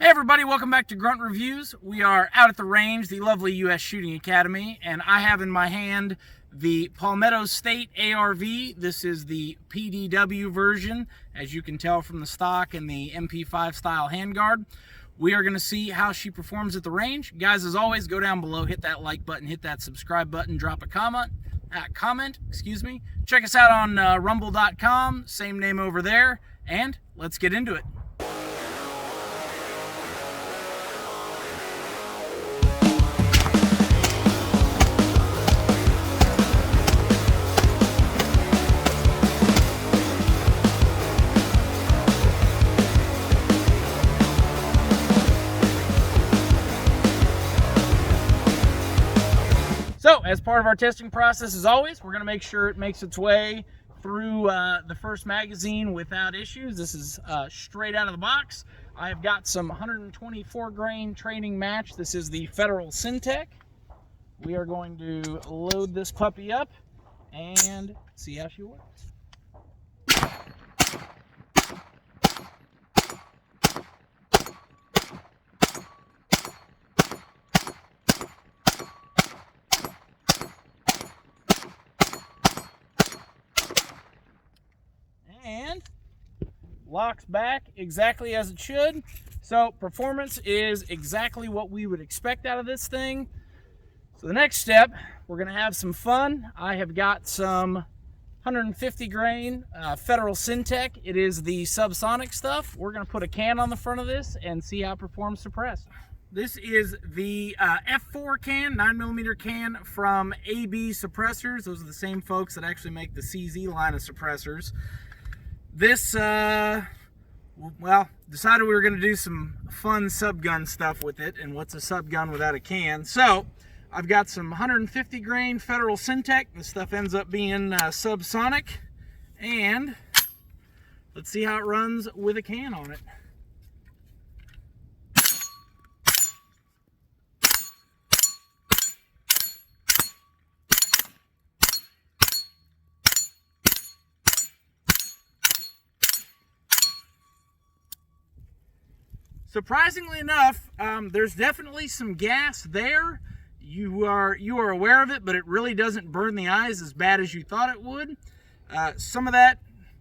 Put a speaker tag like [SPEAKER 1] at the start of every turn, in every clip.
[SPEAKER 1] Hey everybody, welcome back to Grunt Reviews. We are out at the range, the lovely U.S. Shooting Academy, and I have in my hand the Palmetto State ARV. This is the PDW version, as you can tell from the stock and the MP5 style handguard. We are going to see how she performs at the range. Guys, as always, go down below, hit that like button, hit that subscribe button, drop a comment. Check us out on rumble.com, same name over there, and let's get into it. So, as part of our testing process, as always, we're going to make sure it makes its way through the first magazine without issues. This is straight out of the box. I have got some 124 grain training match. This is the Federal Syntech. We are going to load this puppy up and see how she works. And locks back exactly as it should. So performance is exactly what we would expect out of this thing. So the next step, we're going to have some fun. I have got some 150 grain Federal Syntech. It is the subsonic stuff. We're going to put a can on the front of this and see how it performs suppressed. This is the F4 can, 9mm can from AB Suppressors. Those are the same folks that actually make the CZ line of suppressors. This, well, decided we were going to do some fun subgun stuff with it, and what's a subgun without a can? So, I've got some 150 grain Federal Syntech. This stuff ends up being subsonic, and let's see how it runs with a can on it. Surprisingly enough, there's definitely some gas there. You are aware of it, but it really doesn't burn the eyes as bad as you thought it would. Some of that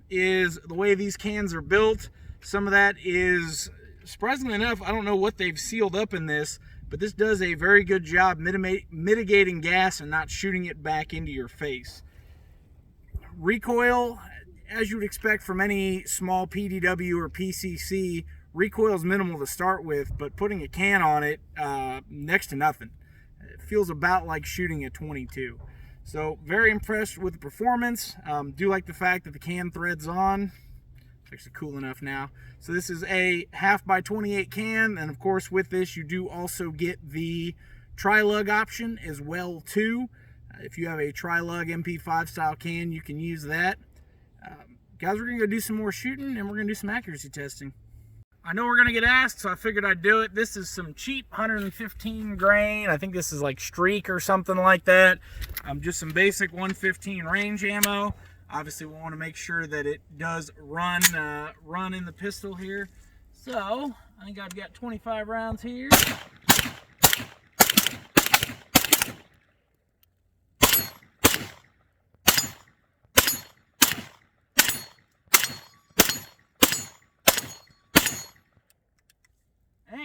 [SPEAKER 1] is the way these cans are built. Some of that is, surprisingly enough, I don't know what they've sealed up in this, but this does a very good job mitigating gas and not shooting it back into your face. Recoil, as you would expect from any small PDW or PCC, recoil is minimal to start with, but putting a can on it, next to nothing. It feels about like shooting a 22. So very impressed with the performance. Do like the fact that the can threads on. It's actually cool enough now. So this is a 1/2x28 can, and of course with this you do also get the tri-lug option as well too. If you have a tri-lug MP5 style can, you can use that. Guys, we're gonna go do some more shooting and we're gonna do some accuracy testing. I know we're going to get asked, so I figured I'd do it. This is some cheap 115 grain. I think this is like Streak or something like that. Just some basic 115 range ammo. Obviously, we want to make sure that it does run in the pistol here. So, I think I've got 25 rounds here.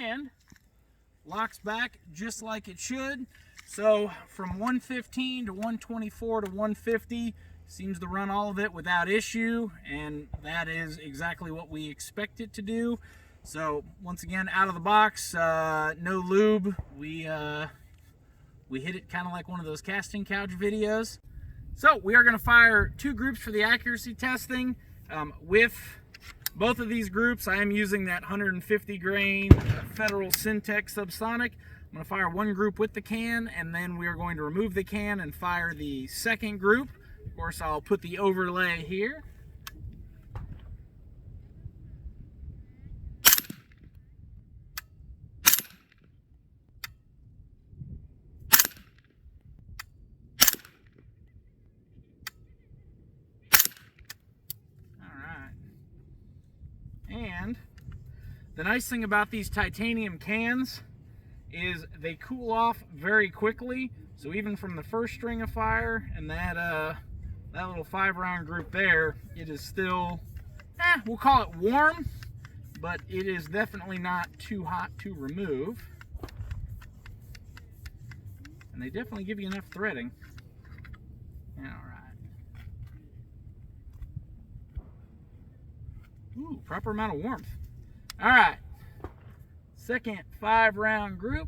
[SPEAKER 1] And locks back just like it should. So from 115 to 124 to 150 seems to run all of it without issue, and that is exactly what we expect it to do. So once again, out of the box, no lube. We hit it kind of like one of those casting couch videos. So we are going to fire 2 groups for the accuracy testing. With both of these groups, I am using that 150 grain Federal Syntech subsonic. I'm going to fire one group with the can, and then we are going to remove the can and fire the second group. Of course, I'll put the overlay here. The nice thing about these titanium cans is they cool off very quickly. So even from the first string of fire and that little 5-round group there, it is still, we'll call it warm, but it is definitely not too hot to remove. And they definitely give you enough threading. All right. Ooh, proper amount of warmth. All right. Second 5-round group.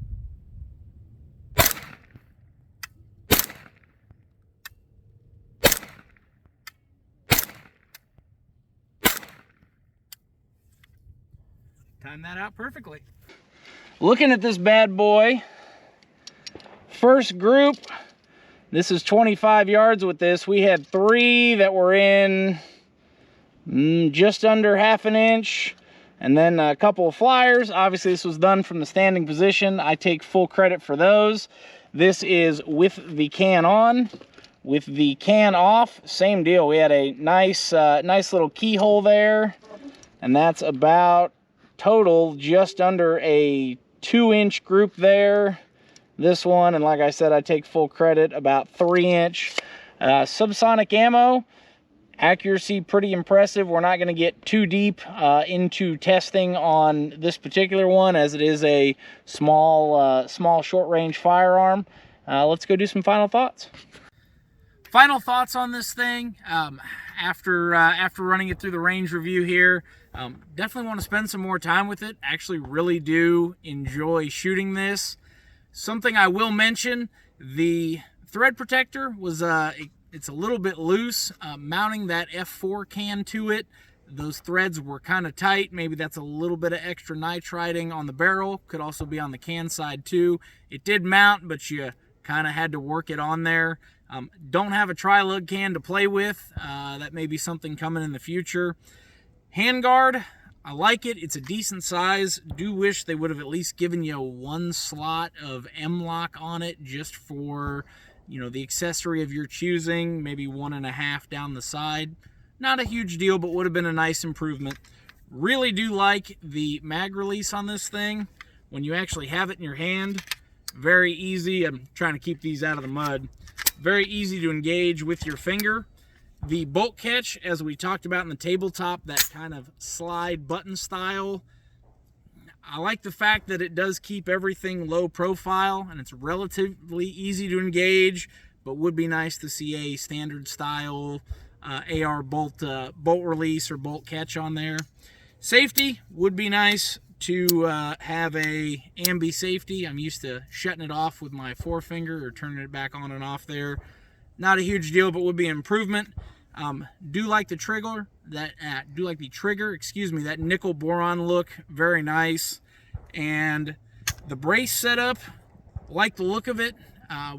[SPEAKER 1] Time that out perfectly. Looking at this bad boy, first group, this is 25 yards with this. We had 3 that were in just under 1/2 inch, and then a couple of flyers. Obviously this was done from the standing position. I take full credit for those. This is with the can on. With the can off, same deal. We had a nice little keyhole there, and that's about total just under a 2-inch group there. This one, and like I said, I take full credit, about 3-inch. Subsonic ammo, accuracy pretty impressive. We're not going to get too deep into testing on this particular one, as it is a small short-range firearm. Let's go do some final thoughts. Final thoughts on this thing. After running it through the range review here, definitely want to spend some more time with it. Actually really do enjoy shooting this. Something I will mention, the thread protector was it's a little bit loose. Mounting that F4 can to it, those threads were kind of tight. Maybe that's a little bit of extra nitriding on the barrel. Could also be on the can side too. It did mount, but you kind of had to work it on there. Don't have a tri-lug can to play with. That may be something coming in the future. Handguard, I like it. It's a decent size. Do wish they would have at least given you 1 slot of M-lock on it, just for, you know, the accessory of your choosing. Maybe 1.5 down the side. Not a huge deal, but would have been a nice improvement. Really do like the mag release on this thing. When you actually have it in your hand, very easy. I'm trying to keep these out of the mud. Very easy to engage with your finger. The bolt catch, as we talked about in the tabletop, that kind of slide button style. I like the fact that it does keep everything low profile, and it's relatively easy to engage, but would be nice to see a standard style AR bolt release or bolt catch on there. Safety would be nice to have a ambi safety. I'm used to shutting it off with my forefinger or turning it back on and off there. Not a huge deal, but would be an improvement. Do like the trigger, that nickel boron look, very nice. And the brace setup, like the look of it.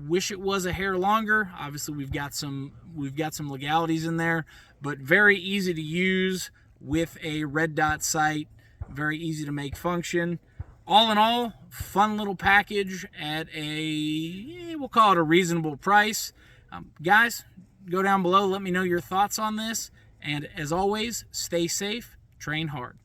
[SPEAKER 1] Wish it was a hair longer. Obviously we've got some legalities in there, but very easy to use with a red dot sight. Very easy to make function. All in all, fun little package at we'll call it a reasonable price. Guys, go down below, let me know your thoughts on this, and as always, stay safe, train hard.